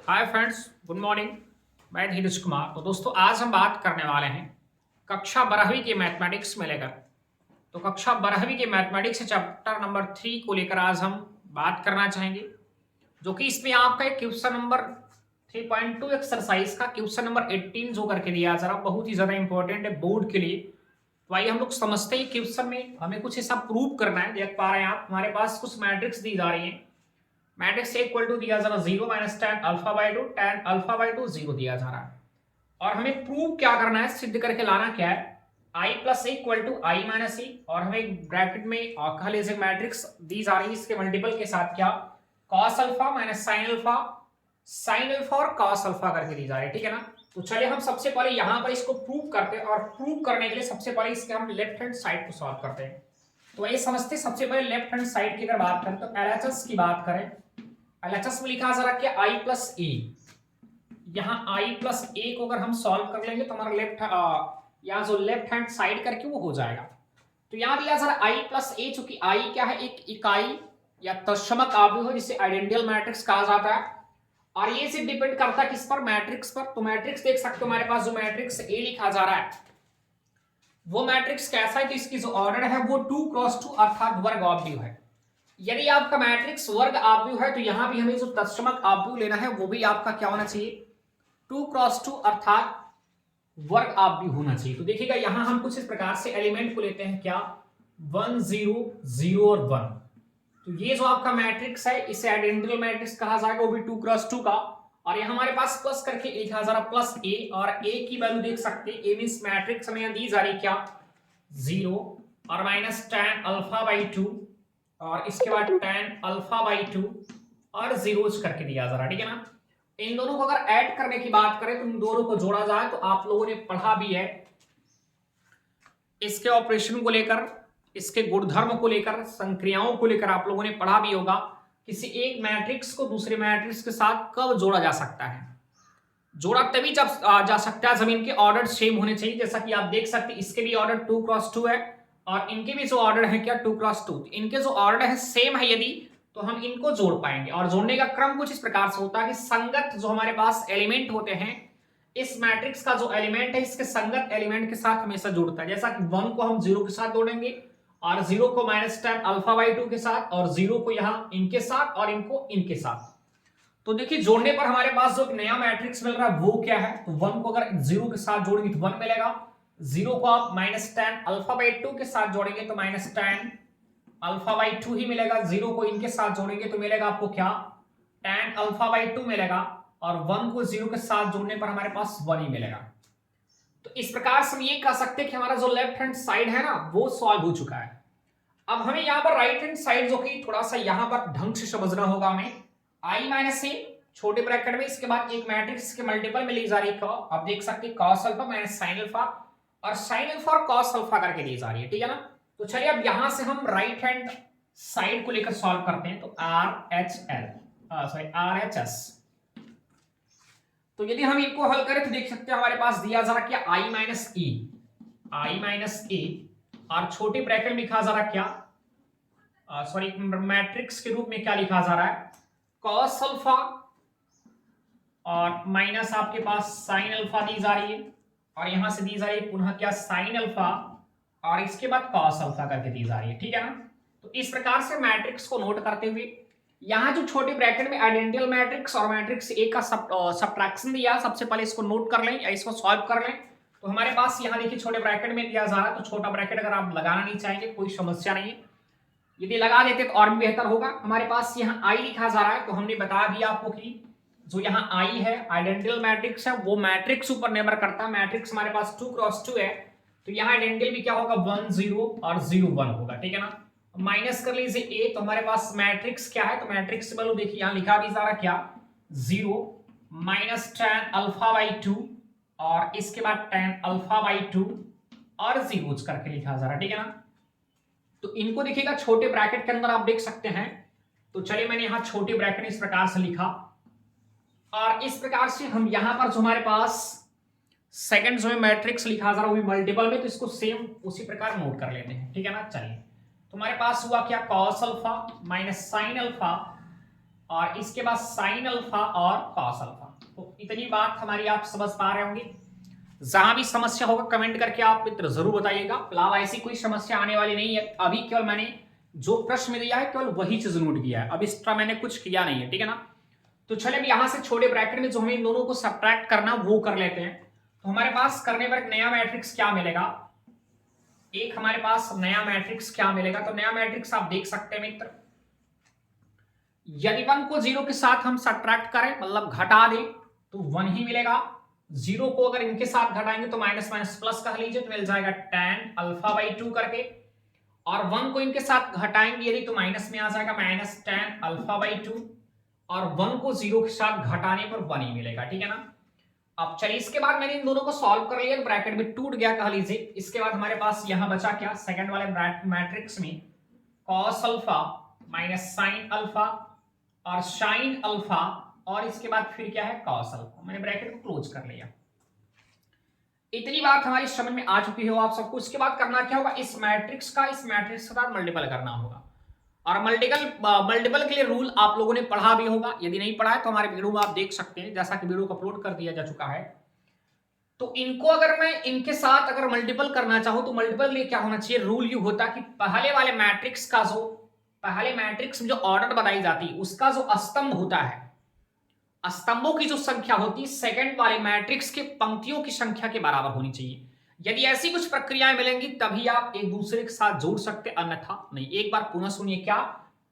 Hi friends, good morning. मैं धीरज कुमार। तो दोस्तों, आज हम बात करने वाले हैं कक्षा 12वीं के मैथमेटिक्स में लेकर। तो कक्षा 12वीं के मैथमेटिक्स चैप्टर नंबर 3 को लेकर आज हम बात करना चाहेंगे, जो कि इसमें आपका एक क्वेश्चन नंबर 3.2 एक्सरसाइज का क्वेश्चन नंबर 18 जो करके दिया जा रहा, बहुत ही ज्यादा इंपॉर्टेंट है बोर्ड के लिए। तो आइए हम लोग समझते हैं क्वेश्चन में हमें कुछ ऐसा प्रूव करना है। देख पा रहे हैं आप, हमारे पास कुछ मैट्रिक्स दी जा रही है। मैट्रिक्स इक्वल टू दिया जा रहा 0 minus tan alpha by two, tan alpha by two 0 दिया जा रहा है। और हमें प्रूव क्या करना है, सिद्ध करके लाना क्या है, I plus equal to I minus E. और हमें ब्रैकेट में कह लीजिए मैट्रिक्स दी जा रही है, इसके मल्टीपल के साथ क्या, cos alpha minus sine alpha, sine alpha और कॉस अल्फा करके दी जा रही है। ठीक है ना। तो चलिए हम सबसे पहले यहां पर इसको प्रूव करते हैं, और प्रूव करने के लिए सबसे पहले इसके हम लेफ्ट हैंड साइड को सॉल्व करते हैं। तो ये समझते सबसे पहले लेफ्ट हैंड साइड की अगर बात करें तो एलएचएस की बात करें, एलएचएस में लिखा जा रहा है आई प्लस ए। यहाँ आई प्लस ए को अगर हम सॉल्व कर लेंगे तो हमारा यहाँ जो लेफ्ट हैंड साइड करके वो हो जाएगा। तो यहाँ दिया जा रहा है आई प्लस ए, चूंकि आई क्या है, एक इकाई या तत्समक आव्यूह है, जिसे आइडेंटियल मैट्रिक्स कहा जाता है। और ये सिर्फ डिपेंड करता है किस पर, मैट्रिक्स पर। तो मैट्रिक्स देख सकते हो हमारे पास जो मैट्रिक्स ए लिखा जा रहा है वो मैट्रिक्स कैसा है, तो इसकी जो ऑर्डर है वो 2x2 अर्थात वर्ग आव्यूह है। यदि आपका मैट्रिक्स वर्ग आव्यूह है तो यहां भी हमें जो तत्समक आव्यूह लेना है वो भी आपका क्या होना चाहिए, 2x2 अर्थात वर्ग आव्यूह होना चाहिए। तो देखिएगा यहां हम कुछ इस प्रकार से एलिमेंट को लेते हैं, क्या 1 0 0 और 1। तो ये जो आपका मैट्रिक्स है इसे आइडेंटियल मैट्रिक्स कहा जाएगा, वो भी 2x2 का। और यहां हमारे पास प्लस करके लिखा जा रहा प्लस ए, और ए की वैल्यू देख सकते हैं, ए मींस मैट्रिक्स हमें दी जा रही क्या 0 और माइनस टेन अल्फा बाई 2, और इसके बाद टेन अल्फा बाई 2 और जीरोज करके दिया जा रहा है। ठीक है ना। इन दोनों को अगर ऐड करने की बात करें तो इन दोनों को जोड़ा जाए, तो आप लोगों ने पढ़ा भी है इसके ऑपरेशन को लेकर, इसके गुणधर्म को लेकर, संक्रियाओं को लेकर आप लोगों ने पढ़ा भी होगा। किसी एक मैट्रिक्स को दूसरे मैट्रिक्स के साथ कब जोड़ा जा सकता है, जोड़ा तभी जब जा सकता है जब इनके ऑर्डर सेम होने चाहिए। जैसा कि आप देख सकते हैं इसके भी ऑर्डर 2x2 है और इनके भी जो ऑर्डर है क्या 2x2। इनके जो ऑर्डर है सेम है यदि, तो हम इनको जोड़ पाएंगे। और जोड़ने का क्रम कुछ इस प्रकार से होता है कि संगत जो हमारे पास एलिमेंट होते हैं, इस मैट्रिक्स का जो एलिमेंट है इसके संगत एलिमेंट के साथ हमेशा जुड़ता है। जैसा कि 1 को हम 0 के साथ जोड़ेंगे, और 0 को माइनस टेन अल्फा बाई 2 के साथ, और 0 को यहाँ इनके साथ और इनको इनके साथ। तो देखिए जोड़ने पर हमारे पास जो नया मैट्रिक्स मिल रहा है वो क्या है, तो 1 को अगर 0 के साथ जोड़ेंगे तो 1 मिलेगा, 0 को आप माइनस टेन अल्फा बाई 2 के साथ जोड़ेंगे तो माइनस टेन अल्फा बाई 2 ही मिलेगा, 0 को इनके साथ जोड़ेंगे तो मिलेगा आपको क्या टेन अल्फा बाई 2 मिलेगा, और 1 को 0 के साथ जोड़ने पर हमारे पास 1 ही मिलेगा। तो इस प्रकार से हम ये कह सकते हैं कि हमारा जो लेफ्ट हैंड साइड है ना वो सॉल्व हो चुका है। अब हमें यहाँ पर राइट हैंड साइड जो कि थोड़ा सा यहाँ पर ढंग से समझना होगा हमें, आई माइनस ए छोटे ब्रैकेट में, इसके बाद एक मैट्रिक्स के मल्टीपल में ली जा रही है, आप देख सकते हैं cos alpha minus sine alpha, और साइन अल्फा और कॉस अल्फा करके दी जा रही है। ठीक है ना। तो चलिए अब यहां से हम राइट हैंड साइड को लेकर सॉल्व करते हैं। तो आर एच एस, तो यदि हम इनको हल करें तो देख सकते हैं हमारे पास दिया जा रहा क्या आई माइनस ए, और छोटे ब्रैकेट में लिखा जा रहा क्या सॉरी मैट्रिक्स के रूप में क्या लिखा जा रहा है, कॉस अल्फा और माइनस आपके पास साइन अल्फा दी जा रही है, और यहां से दी जा रही है पुनः क्या साइन अल्फा, और इसके बाद कॉस अल्फा करके दी जा रही है। ठीक है ना। तो इस प्रकार से मैट्रिक्स को नोट करते हुए यहां जो छोटे ब्रैकेट में आइडेंटियल मैट्रिक्स और मैट्रिक्स ए का सब्ट्रैक्शन दिया, सबसे पहले इसको नोट कर लें या इसको सॉल्व कर लें। तो हमारे पास यहाँ देखिए छोटे ब्रैकेट में दिया जा रहा है, तो छोटा ब्रैकेट अगर आप लगाना नहीं चाहेंगे कोई समस्या नहीं है, यदि लगा देते तो और भी बेहतर होगा। हमारे पास यहाँ आई लिखा जा रहा है, तो हमने बताया भी आपको कि जो यहाँ आई है आइडेंटियल मैट्रिक्स है, वो मैट्रिक्स ऊपर निर्भर करता है। मैट्रिक्स हमारे पास 2x2 है, तो यहाँ आइडेंटियल भी क्या होगा 1 0 और 0 1 होगा। ठीक है ना। माइनस कर लीजिए ए, तो हमारे पास मैट्रिक्स क्या है, तो मैट्रिक्स वैल्यू देखिए यहाँ लिखा भी जा रहा क्या 0 माइनस टेन अल्फा बाई 2, और इसके बाद टेन अल्फा बाई 2 और जीरोज करके लिखा जा रहा है। ठीक है ना। तो इनको देखिएगा छोटे ब्रैकेट के अंदर आप देख सकते हैं। तो चलिए मैंने यहाँ छोटे ब्रैकेट इस प्रकार से लिखा, और इस प्रकार से हम यहां पर जो हमारे पास सेकंड जो मैट्रिक्स लिखा जा रहा है वो भी मल्टीपल में, तो इसको सेम उसी प्रकार नोट कर लेते हैं। ठीक है ना। चलिए तो हमारे पास हुआ क्या cos alpha minus sine alpha और इसके बाद साइन अल्फा और कॉस अल्फा। तो इतनी बात हमारी आप समझ पा रहे होंगे। जहां भी समस्या होगा कमेंट करके आप मित्र जरूर बताइएगा। फिलहाल ऐसी कोई समस्या आने वाली नहीं है। अभी केवल मैंने जो प्रश्न दिया है केवल वही चीज नोट किया है, अब एक्स्ट्रा मैंने कुछ किया नहीं है, ठीक है ना। तो चलिए अब यहां से छोटे ब्रैकेट में जो हमें इन दोनों को सब्ट्रैक्ट करना वो कर लेते हैं। तो हमारे पास करने पर एक नया मैट्रिक्स क्या मिलेगा, एक हमारे पास नया मैट्रिक्स क्या मिलेगा। तो नया मैट्रिक्स आप देख सकते हैं मित्र, यदि 1 को 0 के साथ हम सब्ट्रैक्ट करें मतलब घटा दें तो 1 ही मिलेगा। 0 को अगर इनके साथ घटाएंगे तो माइनस माइनस प्लस कह लीजिए तो मिल जाएगा tan अल्फा बाई 2 करके, और 1 को इनके साथ घटाएंगे यदि तो माइनस में आ जाएगा माइनस tan अल्फा बाई 2, और 1 को 0 के साथ घटाने पर 1 ही मिलेगा, ठीक है ना। अब चलिए इसके बाद मैंने इन दोनों को सॉल्व कर लिया तो ब्रैकेट में टूट गया कह लीजिए। इसके बाद हमारे पास यहां बचा क्या, सेकंड वाले मैट्रिक्स में cos alpha minus sine alpha और साइन अल्फा, और इसके बाद फिर क्या है cos अल्फा। मैंने ब्रैकेट को क्लोज कर लिया। इतनी बात हमारी समझ में आ चुकी हो आप सबको। इसके बाद करना क्या होगा, इस मैट्रिक्स के साथ मल्टीपल करना होगा, और मल्टीपल के लिए रूल आप लोगों ने पढ़ा भी होगा। यदि नहीं पढ़ा है तो हमारे वीडियो में आप देख सकते हैं, जैसा कि वीडियो को अपलोड कर दिया जा चुका है। तो इनको अगर मैं इनके साथ अगर मल्टीपल करना चाहूं तो मल्टीपल के लिए क्या होना चाहिए, रूल यू होता कि पहले वाले मैट्रिक्स का जो पहले मैट्रिक्स में जो ऑर्डर बनाई जाती है उसका जो स्तंभ होता है, स्तंभों की जो संख्या होती है सेकंड वाले मैट्रिक्स के पंक्तियों की संख्या के बराबर होनी चाहिए। यदि ऐसी कुछ प्रक्रियाएं मिलेंगी तभी आप एक दूसरे के साथ जोड़ सकते, अन्यथा नहीं। एक बार पुनः सुनिए, क्या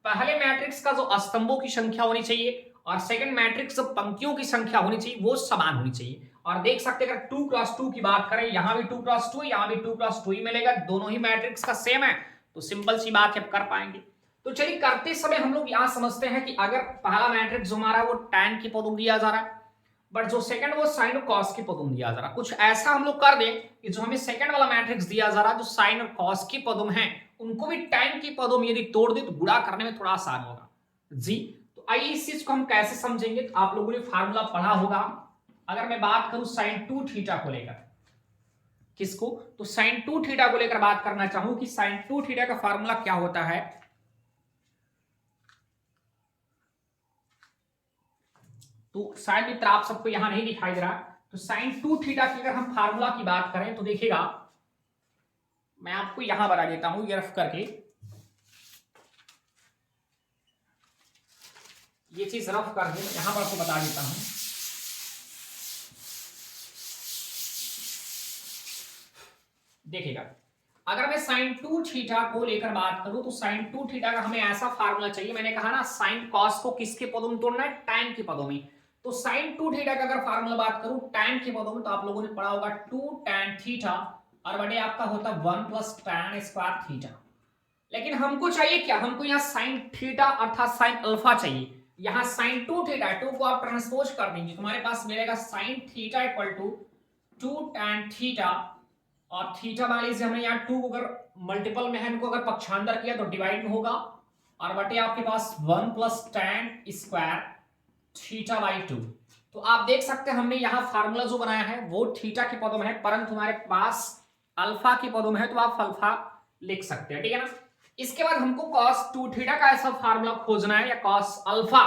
पहले मैट्रिक्स का जो स्तंभों की संख्या होनी चाहिए और सेकंड मैट्रिक्स जो पंक्तियों की संख्या होनी चाहिए वो समान होनी चाहिए। और देख सकते हैं अगर 2 क्रॉस 2 की बात करें, यहां भी 2 क्रॉस 2 यहां भी 2 क्रॉस 2 ही मिलेगा, दोनों ही मैट्रिक्स का सेम है, तो सिंपल सी बात है कर पाएंगे। तो चलिए करते समय हम लोग यहां समझते हैं कि अगर पहला मैट्रिक्स जो हमारा वो tan की पदों दिया जा रहा है, बट जो सेकंड वो साइन और कॉस की पदों दिया जा रहा है। कुछ ऐसा हम लोग कर दें कि जो हमें सेकंड वाला मैट्रिक्स दिया जा रहा है जो साइन और कॉस की पदों हैं उनको भी tan की पदों में यदि तोड़ दे तो गुणा करने में थोड़ा आसान होगा जी। तो आइए इस चीज को हम कैसे समझेंगे। तो आप लोगों ने फार्मूला पढ़ा होगा। अगर मैं बात करूं साइन 2 थीटा को लेकर, किसको, तो साइन 2 थीटा को लेकर बात करना चाहूं कि साइन 2 थीटा का फार्मूला क्या होता है। तो शायद मित्र आप सबको यहां नहीं दिखाई दे रहा, तो साइन 2 थीटा की अगर हम फार्मूला की बात करें तो देखिएगा मैं आपको यहां बता देता हूं ये रफ करके, ये चीज रफ करके यहां पर आपको बता देता हूं। देखिएगा अगर मैं साइन 2 थीटा को लेकर बात करूं तो साइन 2 थीटा का हमें ऐसा फार्मूला चाहिए। मैंने कहा ना साइन कॉस को किसके पदों में तोड़ना है, tan के पदों में। तो साइन 2 थीटा का अगर फार्मूला बात करूं tan के पदों में तो आप लोगों ने पढ़ा होगा 2 tan थीटा और बटे आपका होता 1 प्लस tan स्क्वायर थीटा। लेकिन हमको चाहिए क्या, हमको यहाँ साइन थीटा अर्थात साइन अल्फा चाहिए। यहाँ साइन 2 थीटा 2 को आप ट्रांसपोज कर देंगे तुम्हारे पास मिलेगा sine theta equal to 2 tan theta, और थीटा मान लीजिए हमने यहाँ 2 को अगर मल्टीपल में है इनको अगर पक्षांतर किया तो डिवाइड में होगा, और बटे आपके पास 1 plus tan square theta by 2। तो आप देख सकते हैं हमने यहाँ फार्मूला जो बनाया है वो थीटा के पदों में है, परंतु हमारे पास अल्फा के पदों में है तो आप अल्फा लिख सकते हैं, ठीक है ना। इसके बाद हमको cos 2 थीटा का ऐसा फार्मूला खोजना है, या cos अल्फा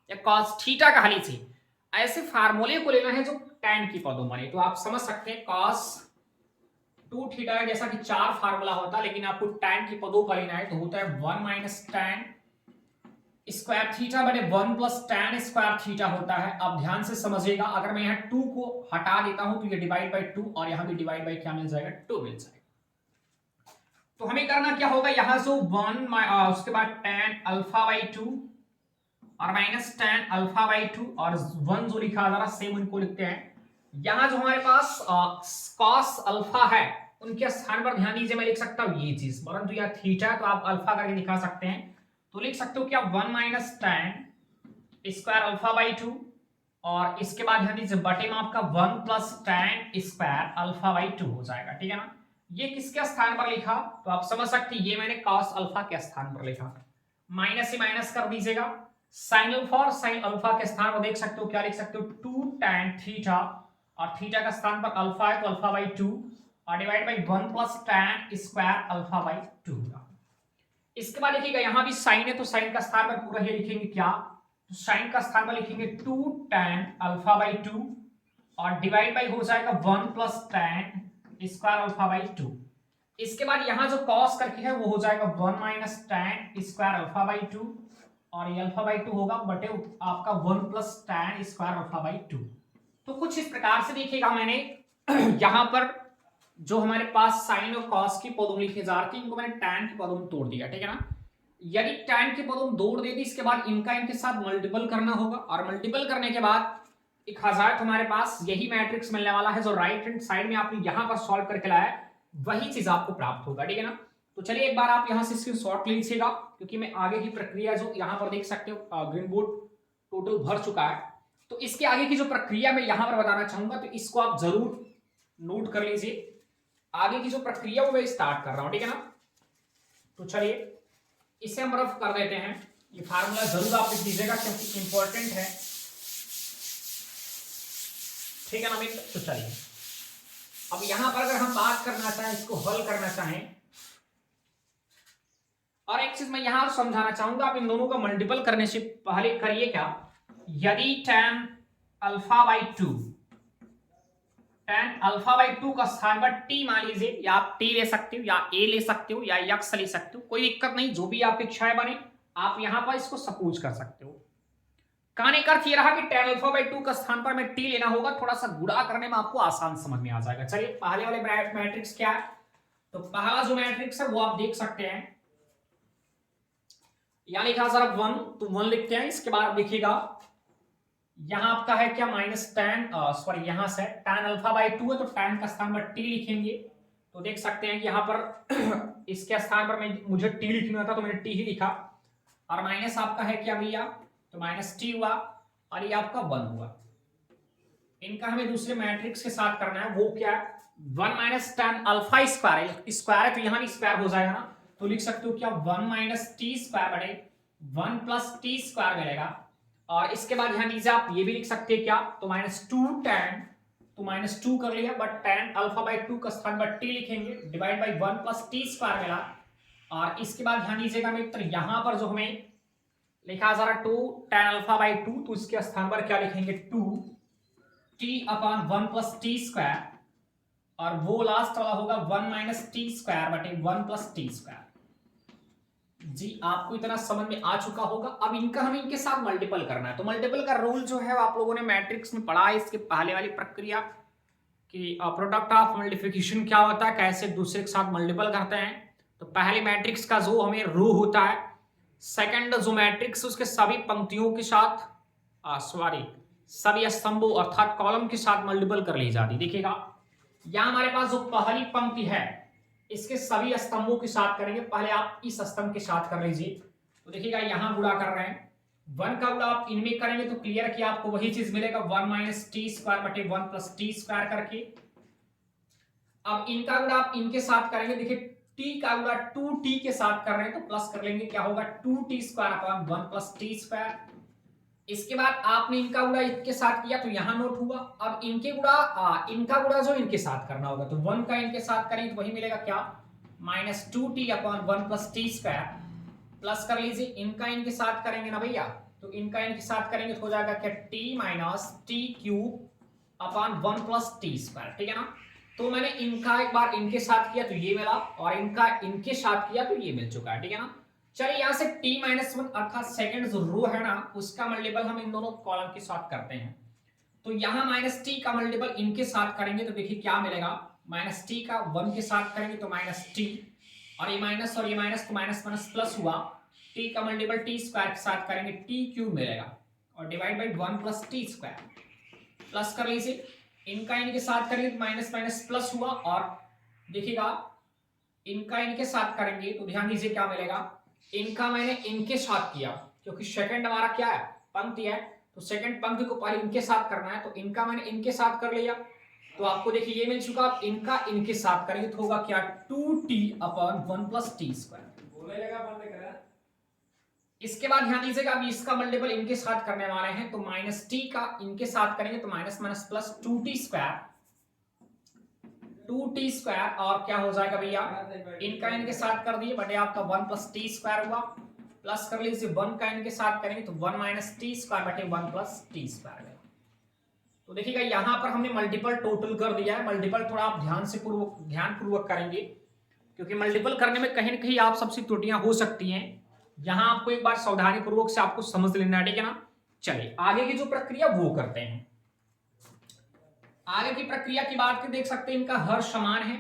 या cos थीटा का लीजिए ऐसे फार्मूले को लेना है जो tan की पदों बने। तो आप समझ सकते हैं cos 2 थीटा का जैसा कि 4 फार्मूला होता है, लेकिन आपको tan की पदों का लेना है तो होता है 1 माइनस tan स्क्वायर थीटा बटे 1 प्लस tan स्क्वायर थीटा होता है। अब ध्यान से समझिएगा, अगर मैं यहाँ 2 को हटा देता हूं तो ये डिवाइड बाई 2 और यहाँ भी डिवाइड बाई क्या मिल जाएगा, 2 मिल जाएगा। तो हमें करना क्या होगा, यहाँ जो 1 उसके बाद tan अल्फा बाई 2 और माइनस tan अल्फा बाई 2 और 1 जो लिखा जा रहा सेम उनको लिखते हैं। यहाँ जो हमारे पास cos अल्फा है उनके स्थान पर ध्यान दीजिए, मैं लिख सकता हूँ ये चीज, परंतु यह थीटा तो आप अल्फा करके दिखा सकते हैं। तो लिख सकते हो क्या 1 minus tan square alpha by 2 और इसके बाद ध्यान दीजिए बटे में आपका 1 plus tan square alpha by 2 हो जाएगा, ठीक है ना। ये किसके स्थान पर लिखा तो आप समझ सकते हैं, ये मैंने cos अल्फा के स्थान पर लिखा, माइनस से माइनस कर दीजिएगा। साइन अल्फा और साइन अल्फा के स्थान पर देख सकते हो क्या लिख सकते हो 2 tan थीटा, और थीटा का स्थान पर अल्फा है तो अल्फा बाई 2 और divide by 1 plus tan square alpha by 2 होगा। इसके बाद देखिएगा यहाँ भी साइन है तो साइन का स्थान पर पूरा ये लिखेंगे क्या, तो साइन का स्थान पर लिखेंगे 2 tan अल्फा बाई 2 और डिवाइड बाई हो जाएगा 1 plus tan square alpha by 2। इसके बाद यहां जो कॉस करके है वो हो जाएगा 1 minus tan square alpha by 2 और ये अल्फा बाई 2 होगा बटे आपका 1 plus tan square alpha by 2। तो कुछ इस प्रकार से देखिएगा मैंने यहां पर जो हमारे पास साइन और कॉस की पदों लिखे जा रहे थे इनको मैंने tan की पदों में तोड़ दिया, ठीक है ना। यदि tan की पदों में तोड़ दे दी इसके बाद इनका इनके साथ मल्टीपल करना होगा और मल्टीपल करने के बाद एक हजार हमारे पास यही मैट्रिक्स मिलने वाला है जो राइट हैंड साइड में आपने यहां पर सॉल्व करके लाया वही चीज आपको प्राप्त होगा, ठीक है ना। तो चलिए एक बार आप यहां से स्क्रीनशॉट ले लीजिएगा क्योंकि मैं आगे की प्रक्रिया जो यहां पर देख सकते हो ग्रीन बोर्ड टोटल भर चुका है, तो इसके आगे की जो प्रक्रिया मैं यहां पर बताना चाहूंगा तो इसको आप जरूर नोट कर लीजिए। आगे की जो प्रक्रिया वो मैं स्टार्ट कर रहा हूं, ठीक है ना। तो चलिए इसे हम रफ कर देते हैं। ये फार्मूला जरूर आप लिख दीजिएगा क्योंकि इंपॉर्टेंट है, ठीक है ना मित्र। तो चलिए अब यहां पर अगर हम बात करना चाहें इसको हल करना चाहें और एक चीज मैं यहां समझाना चाहूंगा, आप इन दोनों का मल्टीपल करने से पहले करिए क्या, यदि tan alpha by 2 tan alpha by 2 का स्थान पर t मान लीजिए, या आप t ले सकते हो या a ले सकते हो या x ले सकते हो, कोई दिक्कत नहीं, जो भी आपकी इच्छाएं बने आप यहां पर इसको सपोज कर सकते हो। कहने का अर्थ ये रहा कि tan अल्फा बाई 2 का स्थान पर में t लेना होगा, थोड़ा सा गुणा करने में आपको आसान समझ में आ जाएगा। चलिए पहले वाले मैट्रिक्स क्या है, तो पहला जो मैट्रिक्स है वो आप देख सकते हैं, यहां लिखा सर 1, तो 1 लिखते हैं। इसके बाद लिखिएगा यहां आपका है क्या माइनस tan, सॉरी यहां से tan अल्फा बाई 2 है तो tan का स्थान पर t लिखेंगे। तो देख सकते हैं कि यहां पर इसके स्थान पर मुझे t लिखना था तो मैंने t ही लिखा और माइनस आपका है क्या भैया, तो माइनस t हुआ और ये आपका 1 हुआ। इनका हमें दूसरे मैट्रिक्स के साथ करना है, वो क्या है 1 minus tan alpha square, square है तो यहां भी स्क्वायर हो जाएगा ना, तो लिख सकते हो क्या 1 माइनस टी स्क्वायर बटे 1 प्लस टी स्क्वायर मिलेगा। और इसके बाद यहां नीचे आप ये भी लिख सकते हैं क्या, तो माइनस 2 tan, तो माइनस 2 कर लिया बट tan अल्फा बाई 2 का स्थान पर t लिखेंगे divide by 1 plus T square मिला। और इसके बाद ध्यान दीजिएगा मित्र यहां पर जो हमें लिखा जा रहा 2 tan अल्फा बाई 2 तो इसके स्थान पर क्या लिखेंगे 2 t upon 1 plus T square और वो लास्ट वाला होगा 1 माइनस टी स्क्वायर बटे 1 प्लस टी स्क्वायर। जी आपको इतना समझ में आ चुका होगा। अब इनका हमें इनके साथ मल्टीपल करना है, तो मल्टीपल का रूल जो है आप लोगों ने मैट्रिक्स में पढ़ा है, इसके पहले वाली प्रक्रिया कि प्रोडक्ट ऑफ मल्टीप्लिकेशन क्या होता है, कैसे दूसरे के साथ मल्टीपल करते हैं। तो पहले मैट्रिक्स का जो हमें रो होता है, सेकंड जो मैट्रिक्स उसके सभी पंक्तियों के साथ सॉरी सभी स्तंभों अर्थात कॉलम के साथ मल्टीपल कर ली जाती। देखिएगा यहां हमारे पास जो पहली पंक्ति है इसके सभी स्तंभों के साथ करेंगे, पहले आप इस स्तंभ के साथ कर लीजिए। तो देखिएगा यहां गुणा कर रहे हैं, 1 का गुणा आप इनमें करेंगे तो क्लियर कि आपको वही चीज मिलेगा 1 माइनस टी स्क्वायर बटे 1 प्लस टी स्क्वायर करके। अब इनका गुणा आप इनके साथ करेंगे, देखिए t का गुणा 2t के साथ कर रहे हैं तो प्लस कर लेंगे, क्या होगा 2t square upon 1 plus T square. इसके बाद आपने इनका गुणा इनके साथ किया तो यहां नोट हुआ। अब इनके गुणा इनका गुणा जो इनके साथ करना होगा, तो 1 का इनके साथ करेंगे तो वही मिलेगा क्या minus 2t upon 1 plus T square. Plus कर लीजिए इनका इनके साथ करेंगे ना भैया, तो इनका इनके साथ करेंगे तो हो जाएगा क्या t minus T cube upon 1 plus T square, ठीक है ना। तो मैंने इनका एक बार इनके साथ किया तो ये मिला और इनका इनके साथ किया तो ये मिल चुका है, ठीक है ना। चलिए यहां से t माइनस 1 अर्थात सेकंड जो रो है ना उसका मल्टीपल हम इन दोनों कॉलम के साथ करते हैं। तो यहां माइनस t का मल्टीपल इनके साथ करेंगे तो देखिए क्या मिलेगा, माइनस t का 1 के साथ करेंगे तो माइनस t और ये माइनस तो माइनस माइनस प्लस हुआ, t का मल्टीपल t स्क्वायर के साथ करेंगे t क्यूब मिलेगा और divide by 1 plus T square. Plus कर लीजिए इनका इनके साथ करेंगे तो माइनस माइनस प्लस हुआ और देखिएगा इनका इनके साथ करेंगे तो ध्यान दीजिए क्या मिलेगा, इनका मैंने इनके साथ किया क्योंकि सेकंड हमारा क्या है पंक्ति है, तो सेकंड पंक्ति को पहले इनके साथ करना है, तो इनका मैंने इनके साथ कर लिया तो आपको देखिए ये मिल चुका। इनका इनके साथ करेंगे तो होगा क्या 2t upon 1 plus T square. इसके बाद ध्यान दीजिएगा अब इसका मल्टीपल इनके साथ करने वाले हैं, तो माइनस टी का इनके साथ करेंगे तो minus minus plus 2t square और क्या हो जाएगा भैया इनका इनके साथ कर दिए बटे आपका 1 प्लस टी स्क्वायर हुआ प्लस कर लीजिए 1 का इनके साथ करेंगे तो 1 माइनस टी स्क्वायर बटे 1 प्लस टी स्क्वायर। तो देखिएगा यहाँ पर हमने मल्टीपल टोटल कर दिया है। मल्टीपल थोड़ा आप ध्यान पूर्वक करेंगे, क्योंकि मल्टीपल करने में कहीं ना कहीं आप सबसे त्रुटियां हो सकती हैं। यहां आपको एक बार सावधानी पूर्वक से आपको समझ लेना है, ठीक है ना। चलिए आगे की जो प्रक्रिया वो करते हैं। आगे की प्रक्रिया की बात देख सकते हैं, इनका हर समान है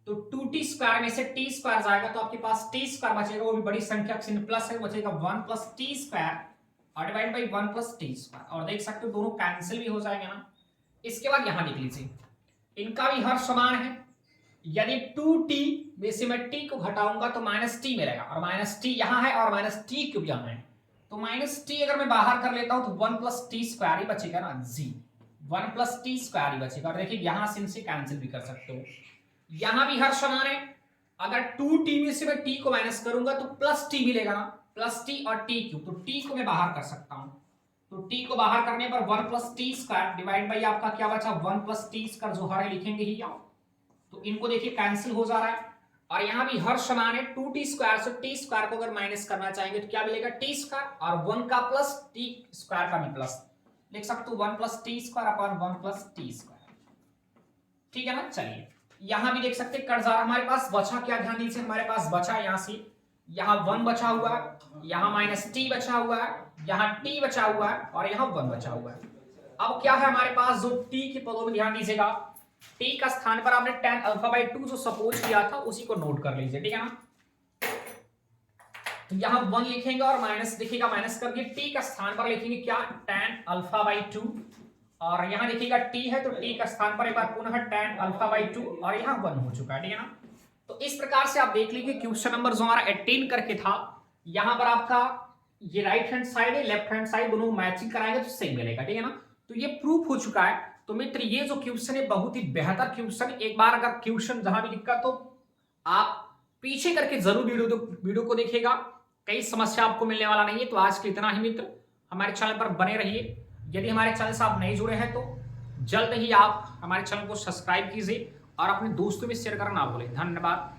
तो 2t स्क्वायर में से t स्क्वायर जाएगा तो आपके पास t स्क्वायर बचेगा, वो भी बड़ी संख्या चिन्ह प्लस है, बचेगा 1 प्लस टी स्क्वायर और divide by 1 plus T square. और देख सकते हो दोनों कैंसिल भी हो जाएंगे ना। इसके बाद यहां देख लीजिए, इनका भी हर समान है। यदि 2t में से मैं t को घटाऊंगा तो माइनस टी मिलेगा, और माइनस टी यहां है और माइनस टी क्यूब यहां है, तो माइनस टी अगर मैं बाहर कर लेता हूं तो 1 प्लस टी स्क्वायर ही बचेगा ना जी, 1 प्लस टी स्क्वायर ही बचेगा। और देखिए यहां से इनसे कैंसिल भी कर सकते हो। यहां भी हर समान है, अगर 2t में से मैं t को माइनस करूंगा तो प्लस टी मिलेगा ना, प्लस टी और टी क्यूब, तो t को मैं बाहर कर सकता हूं, तो t को बाहर करने पर 1 plus T square divide by आपका क्या बचा 1 प्लस टी स्क्वायर, जो हर है लिखेंगे ही आप, तो इनको देखिए कैंसिल हो जा रहा है। और यहां भी हर समान है, 2t स्क्वायर से t स्क्वायर को अगर माइनस करना चाहेंगे तो क्या मिलेगा t स्क्वायर, और 1 का प्लस t स्क्वायर का भी प्लस, लिख सकते हो 1 plus T square upon 1 plus T square, ठीक है ना। चलिए यहां भी देख सकते हैं कट जा रहा, हमारे पास बचा क्या, ध्यान दीजिए, हमारे पास बचा यहां से, यहां 1 बचा हुआ है, यहां माइनस टी बचा हुआ है, यहां t बचा हुआ है और यहां 1 बचा हुआ है। अब क्या है हमारे पास, जो t के पदों में ध्यान दीजिएगा, t का स्थान पर आपने tan अल्फा बाई 2 जो सपोज किया था उसी को नोट कर लीजिए, ठीक है ना। तो यहां 1 लिखेंगे और माइनस देखिएगा, माइनस करके t का स्थान पर लिखेंगे क्या, tan अल्फा बाई 2, और यहां देखिएगा t है तो t का स्थान पर एक बार पुनः tan अल्फा बाई 2 और यहां 1 हो चुका है, ठीक है ना। तो इस प्रकार से आप देख लीजिए क्वेश्चन नंबर जो हमारा 18 करके था, यहां पर आपका ये राइट हैंड साइड है, लेफ्ट हैंड साइड दोनों मैचिंग कराएंगे तो सही मिलेगा, ठीक है ना। तो ये प्रूफ हो चुका है। तो मित्र ये जो क्वेश्चन है बहुत ही बेहतर क्वेश्चन, एक बार अगर क्वेश्चन जहां भी दिक्कत हो आप पीछे करके जरूर वीडियो को देखिएगा, कई समस्या आपको मिलने वाला नहीं है। तो आज के इतना ही मित्र, हमारे चैनल पर बने रहिए। यदि हमारे चैनल से आप नहीं जुड़े हैं तो जल्द ही आप हमारे चैनल को सब्सक्राइब कीजिए और अपने दोस्तों में शेयर करना ना भूलें। धन्यवाद।